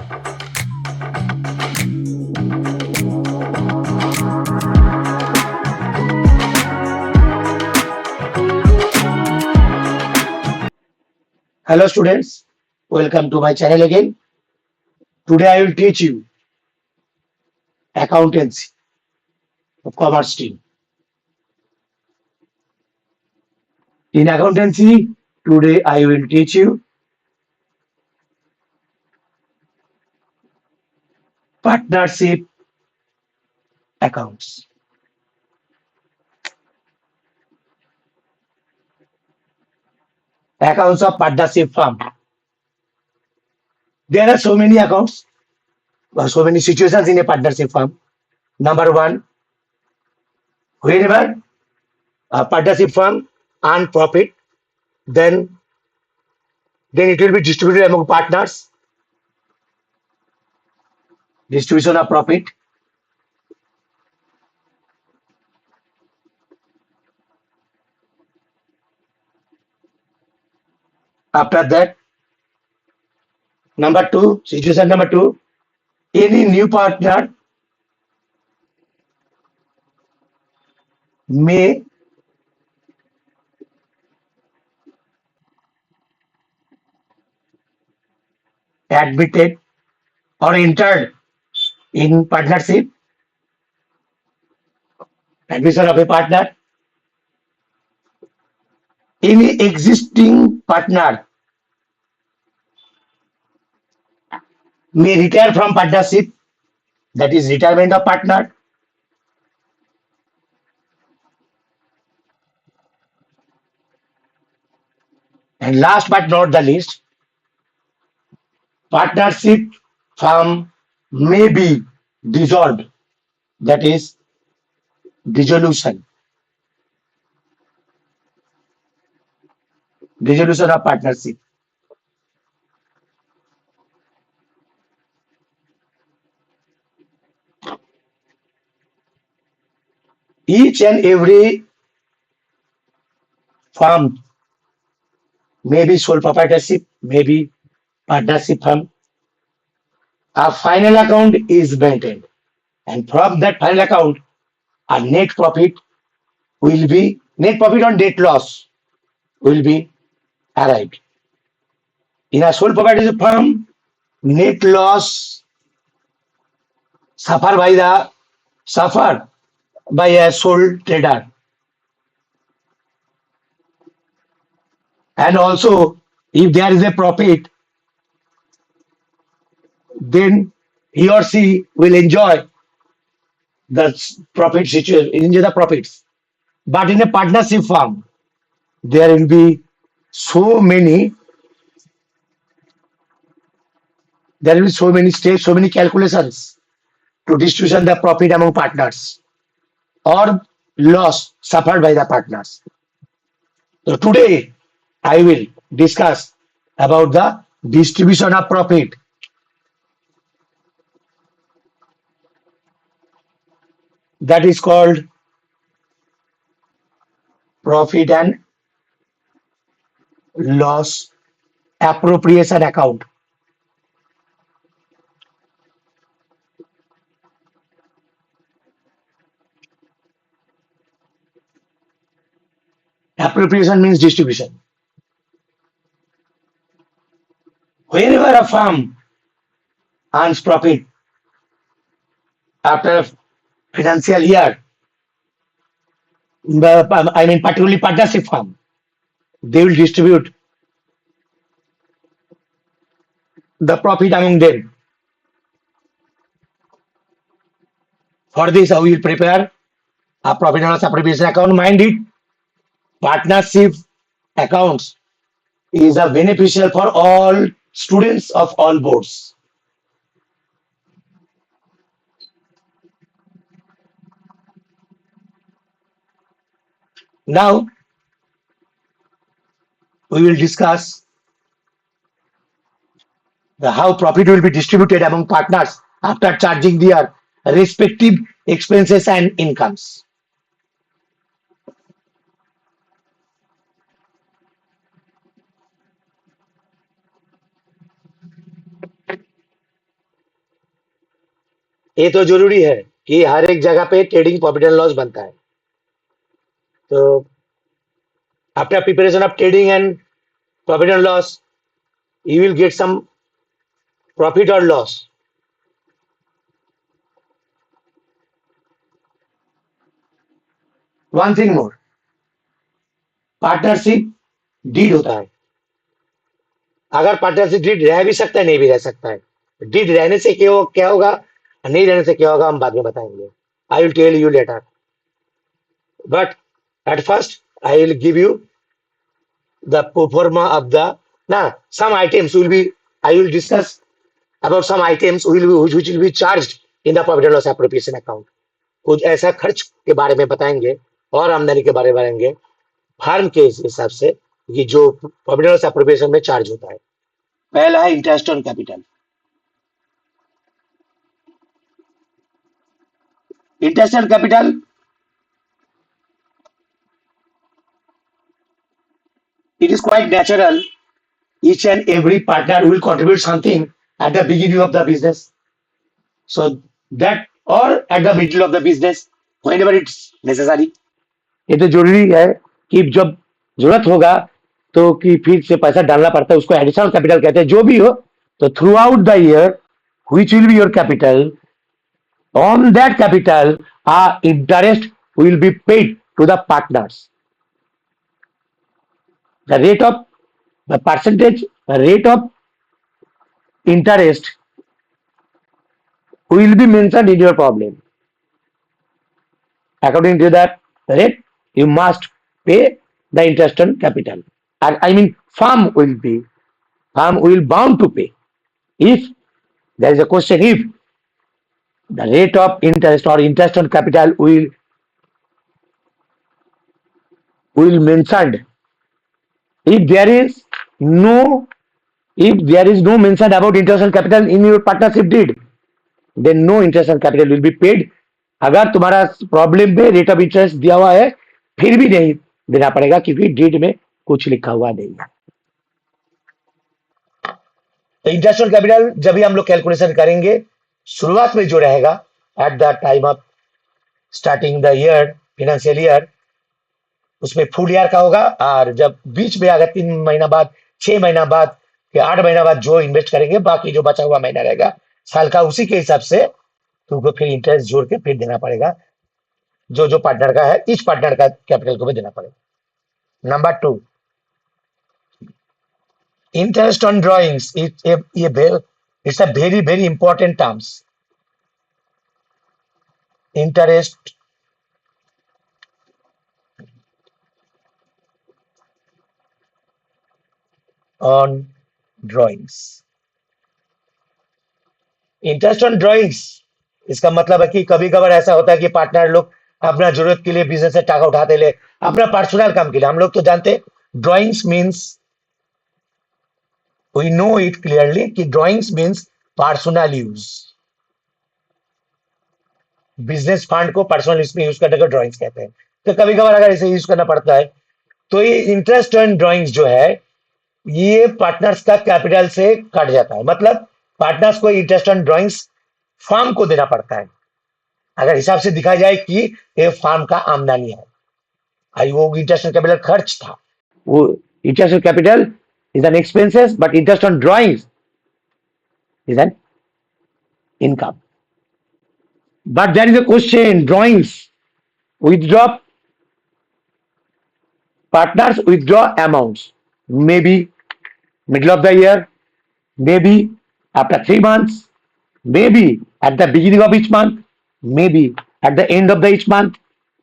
Hello students, welcome to my channel again. Today I will teach you accountancy of commerce stream. In accountancy, today I will teach you partnership accounts. Accounts of partnership firm. There are so many accounts, so many situations in a partnership firm. Number one, whenever a partnership firm earn profit, then then it will be distributed among partners. Distribution of profit. After that, number two, situation number two, any new partner may admitted or entered in partnership, admission of a partner. Any existing partner may retire from partnership, that is retirement of partner. And last but not the least, partnership firm may be dissolved, that is dissolution, dissolution of partnership. Each and every firm may be sole proprietorship, may be partnership firm. A final account is maintained, and from that final account, a net profit will be net profit on net loss will be arrived. In a sole proprietorship firm, net loss suffered by the suffered by a sole trader, and also if there is a profit, then he or she will enjoy the profit situation, enjoy the profits. But in a partnership firm, there will be so many, there will be so many steps, so many calculations to distribution the profit among partners or loss suffered by the partners. So today I will discuss about the distribution of profit. That is called profit and loss appropriation account. Appropriation means distribution. Whenever a firm earns profit after a financial year, I mean particularly partnership firm, they will distribute the profit among them. For this, I will prepare a profit and loss appropriation account. Mind it, partnership accounts is a beneficial for all students of all boards. Now we will discuss how profit will be distributed among partners after charging their respective expenses and incomes. ये तो जरूरी है कि हर एक जगह पे trading profit and loss बनता है। तो after preparation of trading and profit and loss, you will get some profit or loss. One thing more, partnership deed होता है। अगर पार्टनरशिप डीड रह भी सकता है, नहीं भी रह सकता है। डीड रहने से क्या होगा, नहीं रहने से क्या होगा, हम बाद में बताएंगे। I will tell you later, but at first I will give you the pro forma of the some items will be, I will discuss about some items which will be charged in the profit and loss appropriation account। कुछ ऐसा खर्च के बारे में बताएंगे और आमदनी के बारे में बताएंगे फार्म के हिसाब से, कि जो प्रॉफिट एंड लॉस एप्रोप्रिएशन में चार्ज होता है। पहला है interest on capital. Interest on capital, it is quite natural, each and every partner will contribute something at the beginning of the business, so that or at the middle of the business whenever it's necessary। ये तो जरूरी है कि जब जरूरत होगा तो कि फिर से पैसा डालना पड़ता है, उसको एडिशनल कैपिटल कहते हैं। जो भी हो, तो through out the year which will be your capital, on that capital interest will be paid to the partners। The rate of, the percentage rate of interest will be mentioned in your problem। According to that rate, you must pay the interest on capital, and I mean firm will bound to pay if there is a question, if the rate of interest or interest on capital will mentioned, if there is no mention about interest on capital in your partnership deed, then no interest on capital will be paid। अगर तुम्हारा problem में rate of interest दिया हुआ है फिर भी नहीं देना पड़ेगा, क्योंकि डीड में कुछ लिखा हुआ नहीं है। तो इंटरेस्ट ऑन कैपिटल जब भी हम लोग कैलकुलेशन करेंगे, शुरुआत में जो रहेगा at the time of starting the year, financial year, उसमें फुल ईयर का होगा। और जब बीच में अगर 3 महीना बाद, 6 महीना बाद या 8 महीना बाद जो इन्वेस्ट करेंगे, बाकी जो बचा हुआ महीना रहेगा साल का, उसी के हिसाब से तुमको फिर इंटरेस्ट जोड़ के फिर देना पड़ेगा, जो जो पार्टनर का है, इच पार्टनर का कैपिटल को भी देना पड़ेगा। Number 2, interest on drawings, it's a very very important terms. Interest on drawings, interest on drawings, इसका मतलब है कि कभी कभार ऐसा होता है कि पार्टनर लोग अपना जरूरत के लिए बिजनेस से टाका उठाते ले, अपना पर्सनल काम के लिए। हम लोग तो जानते drawings means, we know it clearly कि drawings means personal use. Business fund को पर्सनल यूज में यूज करने को ड्रॉइंग्स कहते हैं। तो कभी कभार अगर इसे यूज करना पड़ता है, तो ये इंटरेस्ट ऑन ड्रॉइंग्स जो है, ये पार्टनर्स का कैपिटल से कट जाता है। मतलब पार्टनर्स को इंटरेस्ट ऑन ड्रॉइंग्स फार्म को देना पड़ता है। अगर हिसाब से दिखाया जाए कि ये फार्म का आमदनी है, आई वो इंटरेस्ट ऑन कैपिटल खर्च था, वो interest on capital is an expenses, but interest on drawings is an income. But there is a question, drawings withdraw, partners withdraw amounts, maybe middle of the year, maybe after 3 months, maybe at the beginning of each month, maybe at the end of the each month,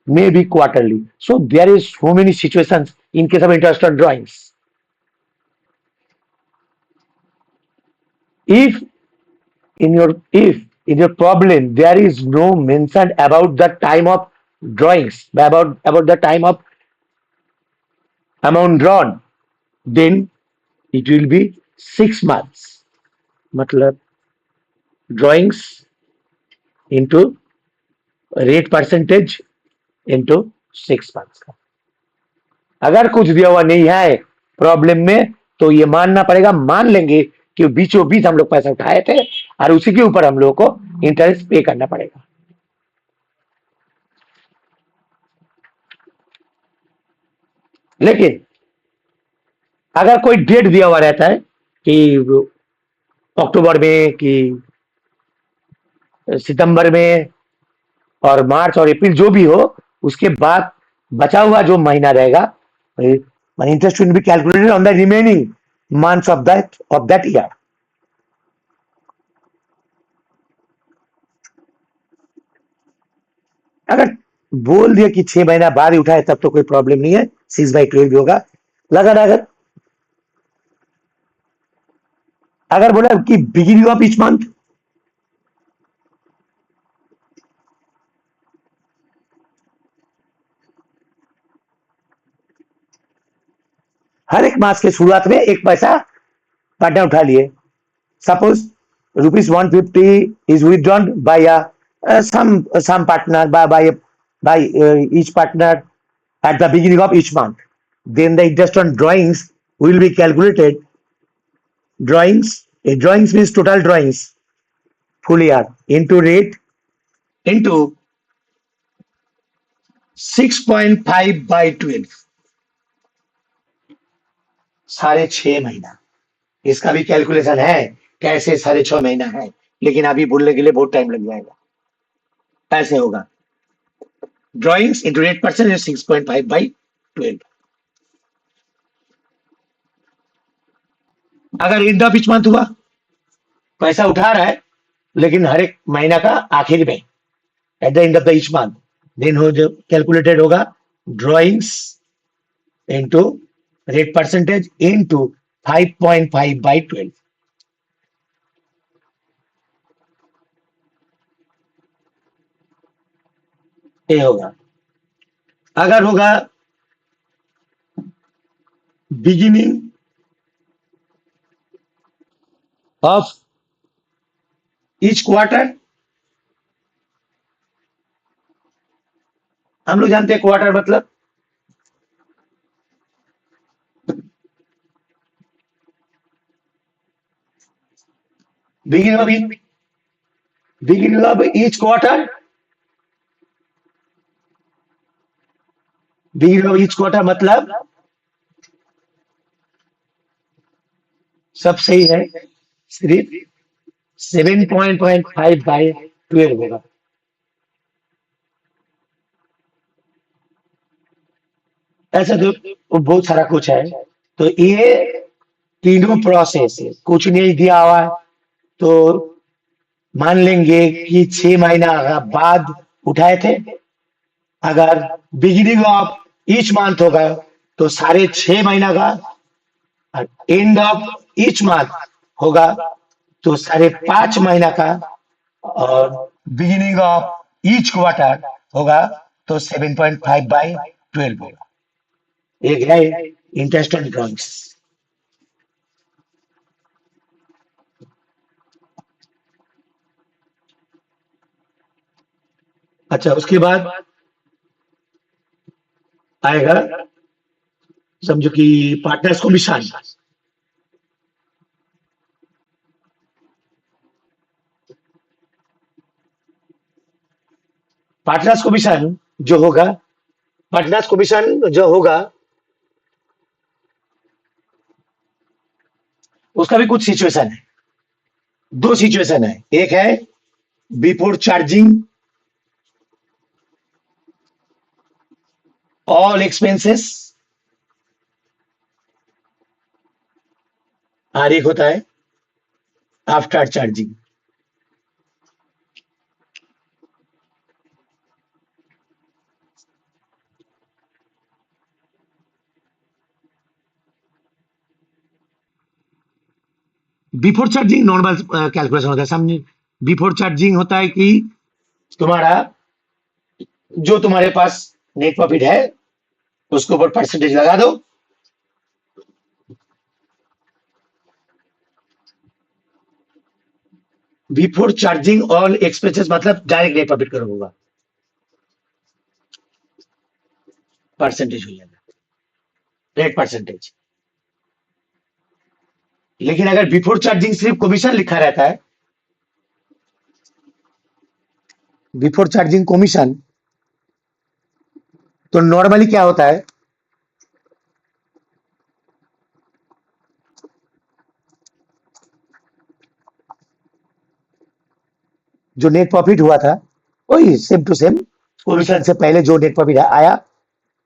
maybe quarterly। So there is so many situations in case of interest on drawings। If in your problem there is no mention about the time of drawings, about the time of amount drawn, then it will be 6 months। मतलब drawings into rate percentage into 6 months का। अगर कुछ दिया हुआ नहीं है problem में, तो ये मानना पड़ेगा, मान लेंगे कि बीचों बीच हम लोग पैसा उठाए थे और उसी के ऊपर हम लोगों को इंटरेस्ट पे करना पड़ेगा। लेकिन अगर कोई डेट दिया हुआ रहता है कि अक्टूबर में कि सितंबर में और मार्च और अप्रैल जो भी हो, उसके बाद बचा हुआ जो महीना रहेगा, interest will be calculated on the remaining months of that year. अगर बोल दिया कि 6 महीना बाद ही उठाए तब तो कोई प्रॉब्लम नहीं है, 6/12 भी होगा। अगर अगर अगर बोला कि बिगिनिंग ऑफ ईच मंथ, हर एक मास के शुरुआत में एक पैसा पार्टनर उठा लिए। Suppose rupees 150 is withdrawn by some partner by each partner at the beginning of each month. Then the interest on drawings will be calculated. Drawings means total drawings full year into rate into 6.5/12, 6.5 महीना। इसका भी calculation है कैसे 6.5 महीना है, लेकिन अभी बोलने के लिए बहुत टाइम लग जाएगा। ऐसे होगा, ड्रॉइंग्स इंटू 8% 6.5/12। अगर एंड ऑफ ईच मंथ हुआ, पैसा उठा रहा है लेकिन हर एक महीना का आखिर में, at the end of the each month, then हो जो कैलकुलेटेड होगा drawings into rate percentage into 5.5/12। ये होगा। अगर होगा बिगिनिंग ऑफ ईच क्वार्टर, हम लोग जानते हैं क्वार्टर मतलब beginning of each quarter, beginning of each quarter मतलब सब सही है, सिर्फ 7.5/12 होगा। ऐसा तो बहुत सारा कुछ है। तो ये तीनों प्रोसेस कुछ नहीं दिया हुआ है, तो मान लेंगे कि 6 महीना बाद उठाए थे। अगर बिगिनिंग ऑफ ईच मंथ होगा तो 6.5 महीना का, एंड ऑफ ईच मंथ होगा तो 5.5 महीना का, और बिगिनिंग ऑफ ईच क्वार्टर होगा तो 7.5/12 होगा। एक है इंटरेस्ट ऑन ड्रॉइंग्स। अच्छा, उसके बाद आएगा, समझो कि पार्टनर्स कमीशन। पार्टनर्स कमीशन जो होगा, पार्टनर्स कमीशन जो होगा उसका भी कुछ सिचुएशन है। दो सिचुएशन है, एक है बिफोर चार्जिंग ऑल एक्सपेंसेस, और एक होता है after charging. Before charging normal calculation होता है, समझे। बिफोर चार्जिंग होता है कि तुम्हारा जो तुम्हारे पास नेट प्रॉफिट है उसके ऊपर परसेंटेज लगा दो, बिफोर चार्जिंग ऑल एक्सपेंसेस मतलब डायरेक्ट नेट प्रॉफिट करो होगा, परसेंटेज हो जाएगा, रेट परसेंटेज। लेकिन अगर बिफोर चार्जिंग सिर्फ कमीशन लिखा रहता है बिफोर चार्जिंग कमीशन, तो नॉर्मली क्या होता है, जो नेट प्रॉफिट हुआ था वही सेम टू सेम कमीशन से पहले जो नेट प्रॉफिट आया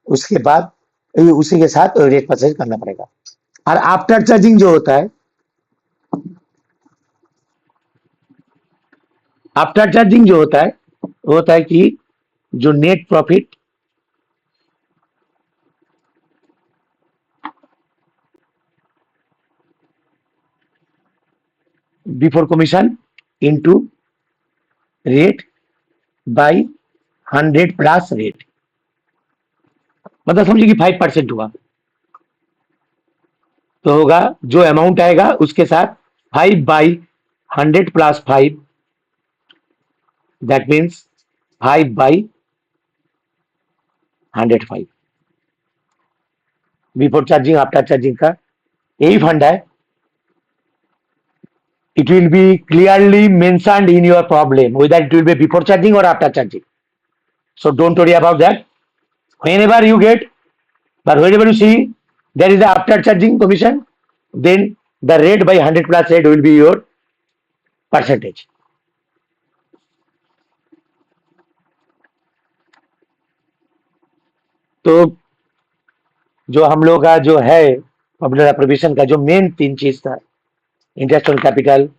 उसके बाद उसी के साथ रेट परचेज करना पड़ेगा। और आफ्टर चार्जिंग जो होता है, आफ्टर चार्जिंग जो होता है वो होता है कि जो net profit before commission into rate by 100 plus rate, मतलब समझिए कि 5% हुआ तो होगा जो अमाउंट आएगा उसके साथ 5/100 plus 5, that means 5/105 before charging after charging का यही फंड है। It will be clearly mentioned in your problem whether it will be before charging or after charging. So don't worry about that. Whenever you get, but whenever you see there is the after charging commission, then the rate by 100 plus rate will be your percentage. तो जो हम लोग का जो है public appropriation का जो main 3 चीज था, interest on capital,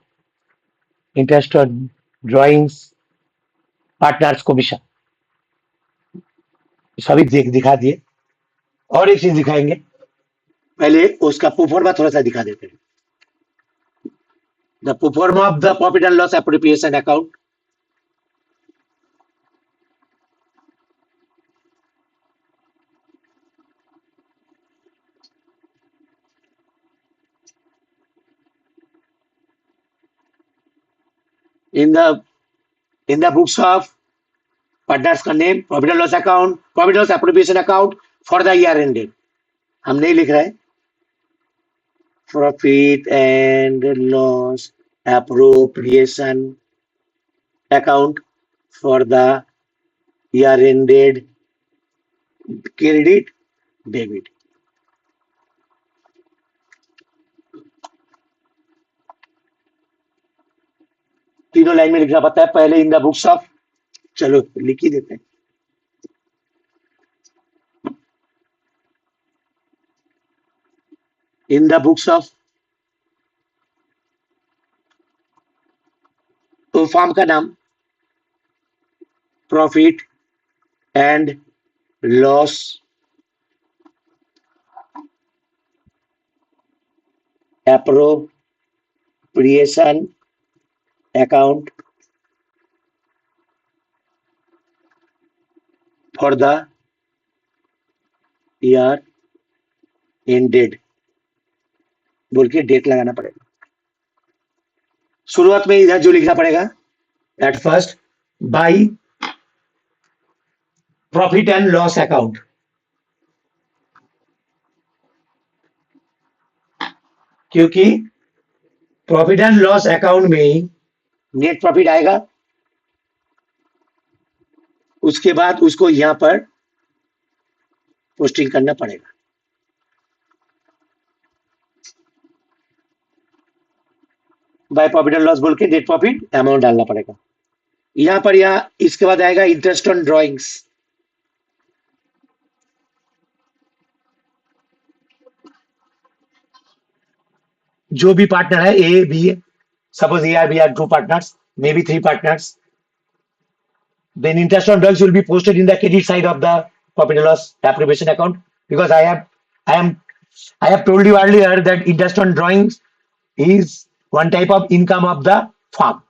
interest on drawings, partners commission, सभी दिखा दिए। और एक चीज दिखाएंगे, पहले उसका प्रोफार्मा थोड़ा सा दिखा देते हैं। The proforma of the profit and loss appropriation account. In the books of partners का name, profit and loss account, profit and loss appropriation account for the year ended. हम नहीं लिख रहे हैं, profit and loss appropriation account for the year ended, credit, debit. तीनों line में लिखना पड़ता है। पहले इन द बुक्स ऑफ, चलो लिख ही देते हैं, इन द बुक्स ऑफ, तो फॉर्म का नाम profit and loss appropriation account for the year ended बोल के डेट लगाना पड़ेगा। शुरुआत में इधर जो लिखना पड़ेगा, at first by profit and loss account, क्योंकि प्रॉफिट एंड लॉस अकाउंट में ही नेट प्रॉफिट आएगा, उसके बाद उसको यहां पर पोस्टिंग करना पड़ेगा। बाय प्रॉफिट एंड लॉस बोल के नेट प्रॉफिट अमाउंट डालना पड़ेगा। यहां पर इसके बाद आएगा इंटरेस्ट ऑन ड्रॉइंग्स, जो भी पार्टनर है A B, suppose A are B are 2 partners, maybe 3 partners, then interest on drawings will be posted in the credit side of the profit and loss appropriation account, because I have told you earlier that interest on drawings is one type of income of the firm.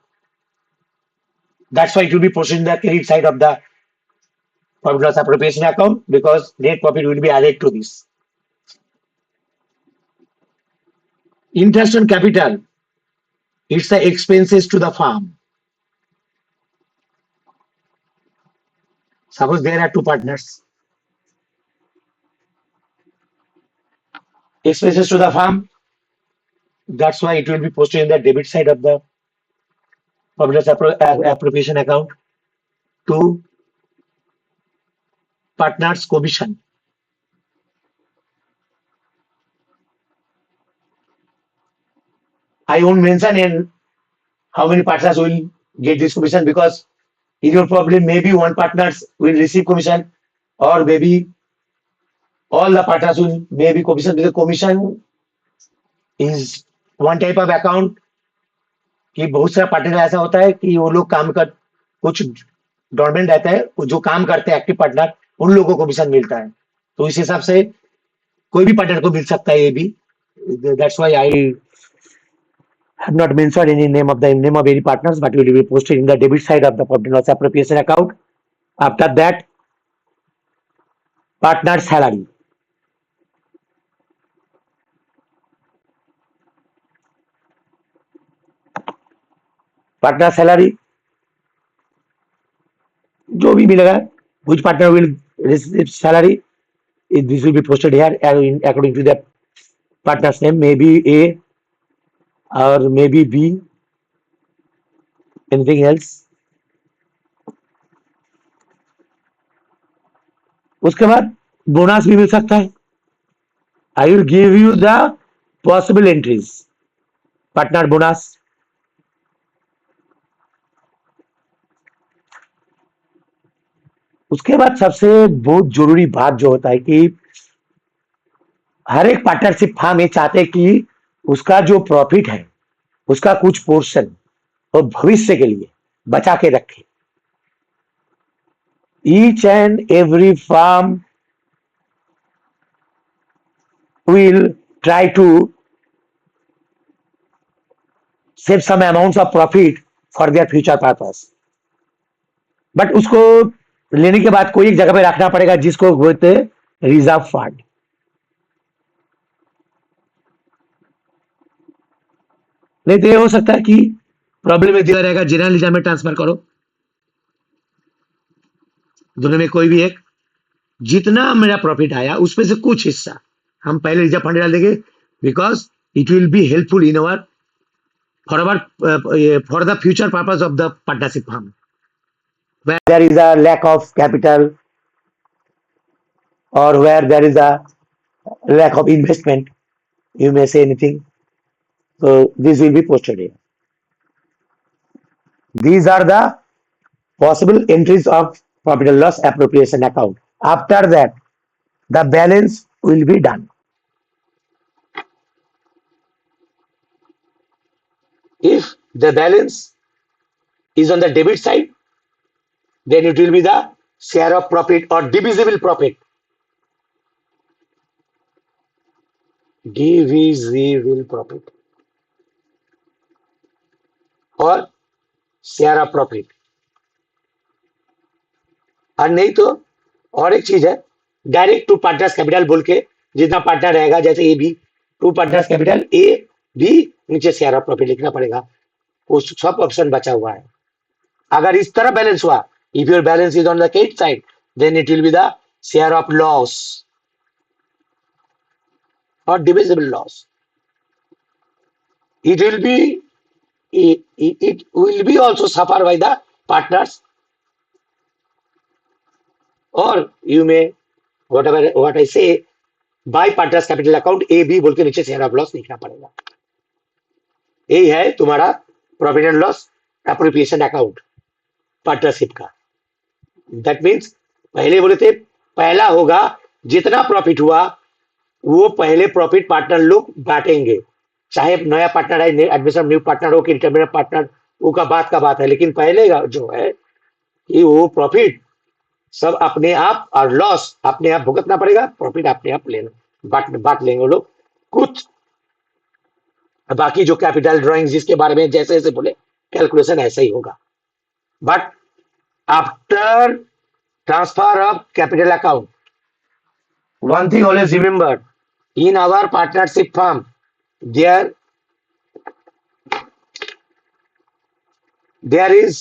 That's why it will be posted in the credit side of the profit and loss appropriation account, because net profit will be added to this. Interest on capital, it's the expenses to the firm. Suppose there are 2 partners. Expenses to the firm, that's why it will be posted in the debit side of the profit and loss appropriation account. to partners commission. I won't mention in how many partners will get this commission, because in your problem maybe one partners will receive commission, or maybe all the partners will maybe commission, because commission is one type of account कि बहुत सारा partner ऐसा होता है कि वो लोग काम कर, कुछ डोरमेंट रहता है, वो जो काम करते हैं एक्टिव पार्टनर, उन लोगों को कमीशन मिलता है। तो इस हिसाब से कोई भी पार्टनर को मिल सकता है ये भी। That's why I have not mentioned any name of the name of any partners, but will be posted in the debit side of the profit and loss appropriation account. After that, partner salary. Partner salary, जो भी मिलेगा, which partner will receive salary, this will be posted here according to the partner's name, maybe A or maybe B, anything else. उसके बाद bonus भी मिल सकता है। आई will give you the possible entries. Partner bonus, उसके बाद सबसे बहुत जरूरी बात जो होता है कि हर एक पार्टनरशिप फार्म ये चाहते हैं कि उसका जो प्रॉफिट है उसका कुछ पोर्शन वो भविष्य के लिए बचा के रखे। Each and every firm will try to save some amounts of profit for their future purpose, but उसको लेने के बाद कोई एक जगह पे रखना पड़ेगा जिसको बोलते हैं रिजर्व फंड। नहीं तो ये हो सकता है कि प्रॉब्लम में दिया रहेगा जनरल लीजर में ट्रांसफर करो, दोनों में कोई भी एक, जितना मेरा प्रॉफिट आया उसमें से कुछ हिस्सा हम पहले रिजर्व फंड डाल देंगे, because it will be helpful in our for the future purpose of the partnership firm, where there is a lack of capital or where there is a lack of investment, you may say anything. So this will be posted here. These are the possible entries of profit and loss appropriation account. After that, the balance will be done. If the balance is on the debit side, then it will be the share of profit or divisible profit. Divisible profit और share of profit. और नहीं तो और एक चीज है, direct to partners capital बोल के जितना पार्टनर रहेगा, जैसे A B, two partners capital A B, नीचे शेयर ऑफ प्रॉफिट लिखना पड़ेगा। वो सब ऑप्शन बचा हुआ है। अगर इस तरह बैलेंस हुआ, if your balance is on the credit side, then it will be the share of loss और divisible loss. It will be also suffered by the partners, or you may what I say, by partners capital account A B बोल के नीचे share of loss लिखना पड़ेगा। यही है तुम्हारा profit and loss appropriation account partnership का। That means पहले बोले थे पहला होगा जितना प्रॉफिट हुआ वो पहले प्रॉफिट पार्टनर लोग बांटेंगे, चाहे नया पार्टनर है, एडमिशन न्यू पार्टनर हो कि इंटरमीडिएट पार्टनर, वो का बात है। लेकिन पहले जो है कि वो प्रॉफिट सब अपने आप और लॉस अपने आप भुगतना पड़ेगा, प्रॉफिट अपने आप लेना बांट लेंगे लोग कुछ। बाकी जो कैपिटल ड्राइंग जिसके बारे में जैसे जैसे बोले कैलकुलेशन ऐसा ही होगा। But after transfer of capital account, one thing always remember, in our partnership firm there is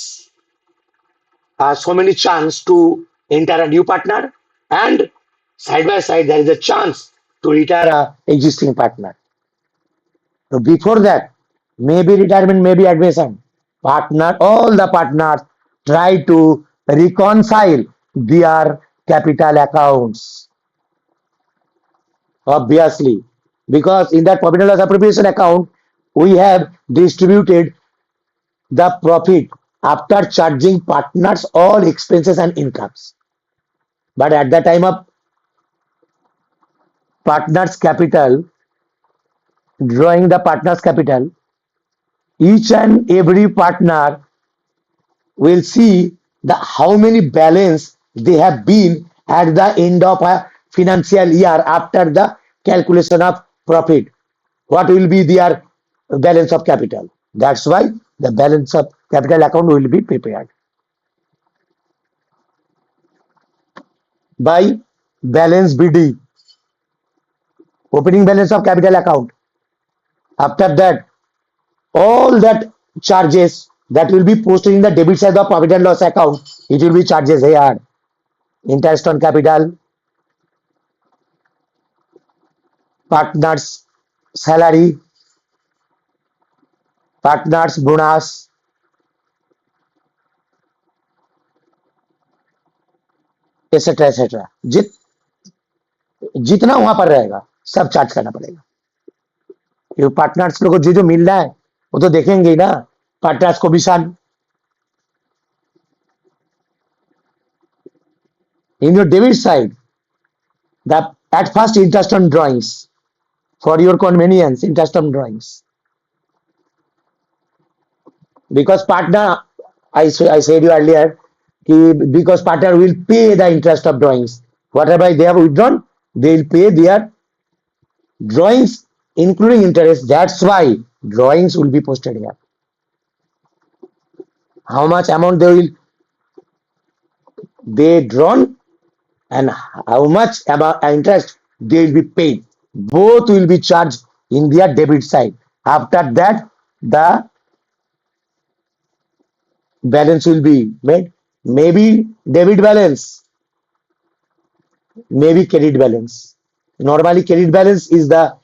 so many chance to enter a new partner, and side by side there is a chance to retire a existing partner. So before that, maybe retirement, maybe admission, partner, all the partners try to reconcile their capital accounts. Obviously, because in that profit and loss appropriation account, we have distributed the profit after charging partners all expenses and incomes. But at the time of partners capital, drawing the partners capital, each and every partner will see the how many balance they have been at the end of a financial year after the calculation of profit. What will be their balance of capital? That's why the balance of capital account will be prepared by balance BD, opening balance of capital account. After that, all that charges that will be posted in the debit side of profit and loss account, it will be charges here. Interest on capital, partners salary, partners bonus, etcetera etcetera जितना वहां पर रहेगा सब charge करना पड़ेगा, क्योंकि partners लोग को जो मिल रहा है वो तो देखेंगे ही ना, पार्टनर्स को भी सन in your debit side, the at first interest on drawings for your convenience, interest on drawings, because partner, I said you earlier, because partner will pay the interest of drawings. Whatever they have withdrawn, they will pay their drawings, including interest. That's why drawings will be posted here. How much amount they drawn and how much about interest they will be paid. Both will be charged in their debit side. After that, the balance will be made. Maybe debit balance, maybe credit balance. Normally, credit balance is the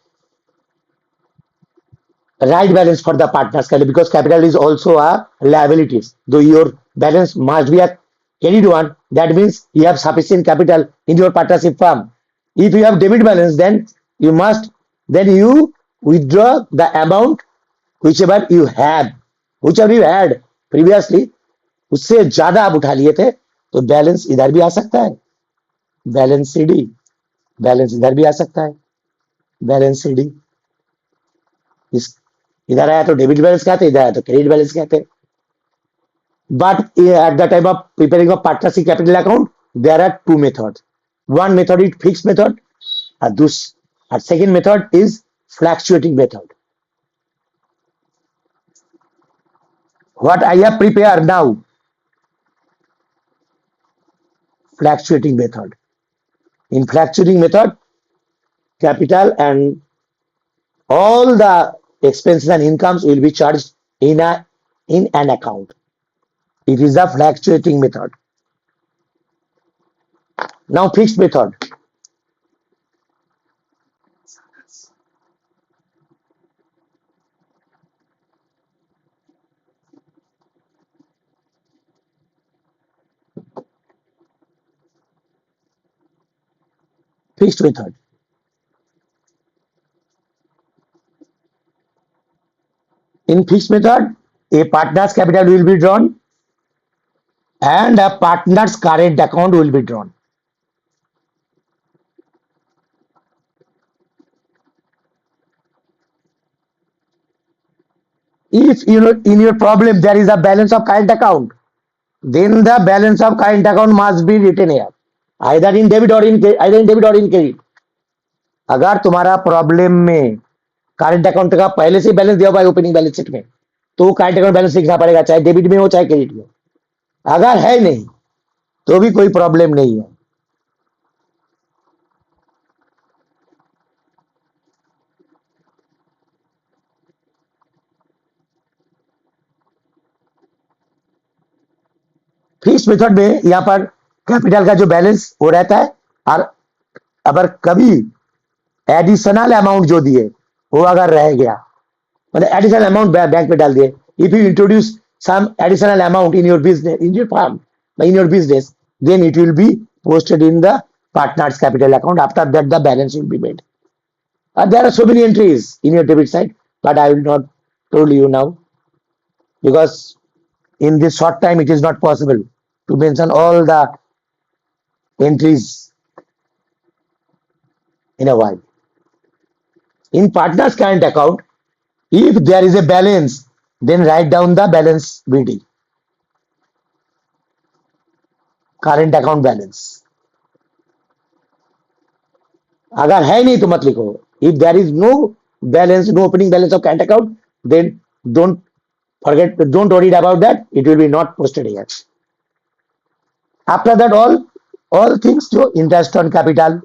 right balance for the partners because capital is also a liabilities. Though your balance must be a credit one, that means you have sufficient capital in your partnership firm. If you have debit balance, then you withdraw the amount whichever you had previously, उससे ज्यादा आप उठा लिए थे तो balance इधर भी आ सकता है, बैलेंस सीडी, बैलेंस इधर भी आ सकता है, बैलेंस सीडी इस इधर आया तो डेबिट बैलेंस कहते, इधर आया तो क्रेडिट बैलेंस कहते. But at the time of preparing a partnership capital account, there are two methods. One method is fixed method, and second method is fluctuating method. What I have prepared now, fluctuating method. In fluctuating method, capital and all the expenses and incomes will be charged in an account. It is a fluctuating method. Now fixed method. Fixed method. In fixed method, a partner's capital will be drawn and a partner's current account will be drawn. If in your problem there is a balance of current account, then the balance of current account must be written here, either in debit or in credit. अगर तुम्हारा problem में current account का पहले से balance दिया हुआ है opening balance sheet में, तो करंट अकाउंट बैलेंस लिखना पड़ेगा, चाहे डेबिट में हो चाहे क्रेडिट में. अगर है नहीं तो भी कोई प्रॉब्लम नहीं है. फिक्स मेथड में यहां पर कैपिटल का जो बैलेंस वो रहता है, और अगर कभी एडिशनल अमाउंट जो दिए वो अगर रह गया, मतलब एडिशनल अमाउंट बैंक में डाल दिए, if you introduce some additional amount in your business, in your firm, in your business, then it will be posted in the partner's capital account. After that, the balance will be made. There are so many entries in your debit side, but I will not tell you now because in this short time it is not possible to mention all the entries in a while. In partner's current account, if there is a balance, then write down the balance BD, current account balance. अगर है नहीं तो मत लिखो. If there is no balance, no opening balance of current account, then don't forget, don't worry about that. It will be not posted here. After that, all things, जो interest on capital,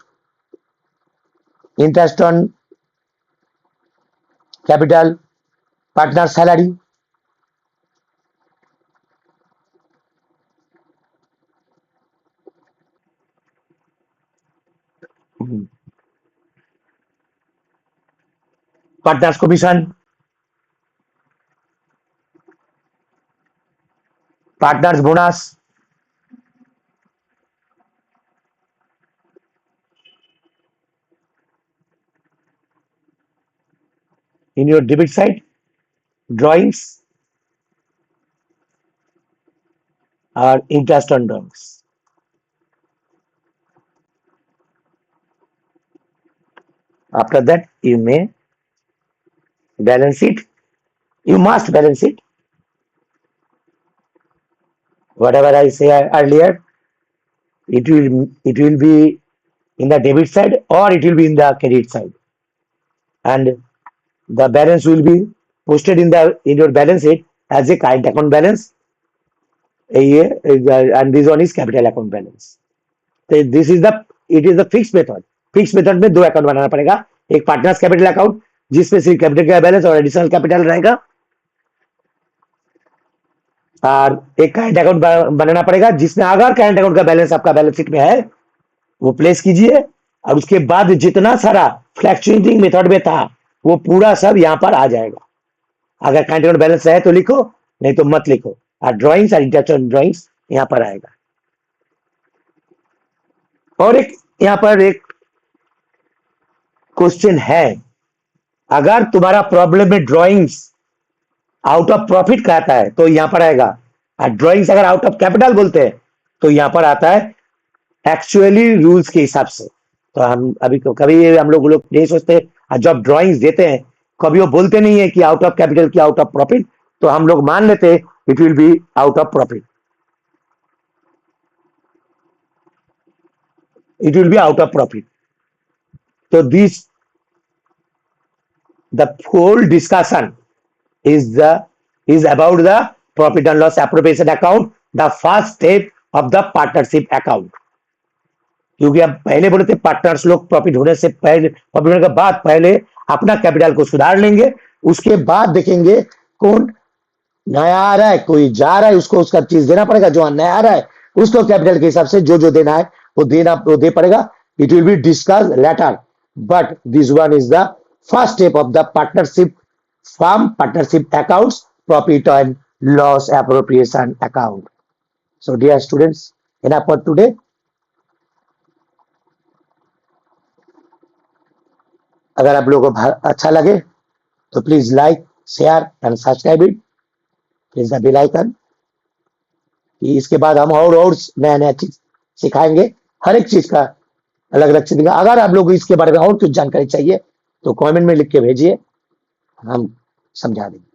interest on capital, partner salary, partner's commission, partner's bonus, in your debit side, drawings or interest on drawings. After that, you may balance it. You must balance it. Whatever I say earlier, it will be in the debit side or it will be in the credit side, and the balance will be posted in your balance sheet as a current account balance. And this one is capital account balance. So this is the fix method. Fix method में दो account बनाना पड़ेगा, एक partners capital account जिसमें सिर्फ capital का balance और additional capital रहेगा, और एक करंट अकाउंट बनाना पड़ेगा जिसमें अगर करंट अकाउंट का बैलेंस आपका बैलेंस शीट में है वो प्लेस कीजिए, और उसके बाद जितना सारा फ्लैक्चुएटिंग मेथड में था वो पूरा सब यहाँ पर आ जाएगा. अगर करंट अकाउंट बैलेंस है तो लिखो, नहीं तो मत लिखो. और ड्रॉइंग्स और इंटरेस्ट ड्रॉइंग्स यहाँ पर आएगा. और एक यहाँ पर एक क्वेश्चन है, अगर तुम्हारा प्रॉब्लम में ड्रॉइंग्स आउट ऑफ प्रॉफिट कहता है तो यहां पर आएगा, और ड्रॉइंग्स अगर आउट ऑफ कैपिटल बोलते हैं तो यहां पर आता है एक्चुअली रूल्स के हिसाब से. तो हम अभी कभी हम लोग नहीं सोचते, जब ड्रॉइंग्स देते हैं कभी वो बोलते नहीं है कि आउट ऑफ कैपिटल की आउट ऑफ प्रॉफिट, तो हम लोग मान लेते हैं it will be out of profit, it will be out of profit. So the whole discussion is about the profit and loss appropriation account, the first step of the partnership account. क्योंकि अब पहले बोले थे partners लोग profit होने से पहले, profit होने के बाद पहले अपना कैपिटल को सुधार लेंगे, उसके बाद देखेंगे कौन नया आ रहा है, कोई जा रहा है, उसको उसका चीज देना पड़ेगा, जो नया आ रहा है उसको कैपिटल के हिसाब से जो देना है वो दे पड़ेगा. It will be discuss later, but this one is the first step of the partnership firm, partnership accounts, profit and loss appropriation account. So dear students, enough for today. अगर आप लोगों को अच्छा लगे तो please like, share and subscribe it, please the bell icon. इसके बाद हम और नया नया चीज सिखाएंगे, हर एक चीज का अलग अलग चीज. अगर आप लोग इसके बारे में और कुछ जानकारी चाहिए तो कमेंट में लिख के भेजिए, हम समझा देंगे.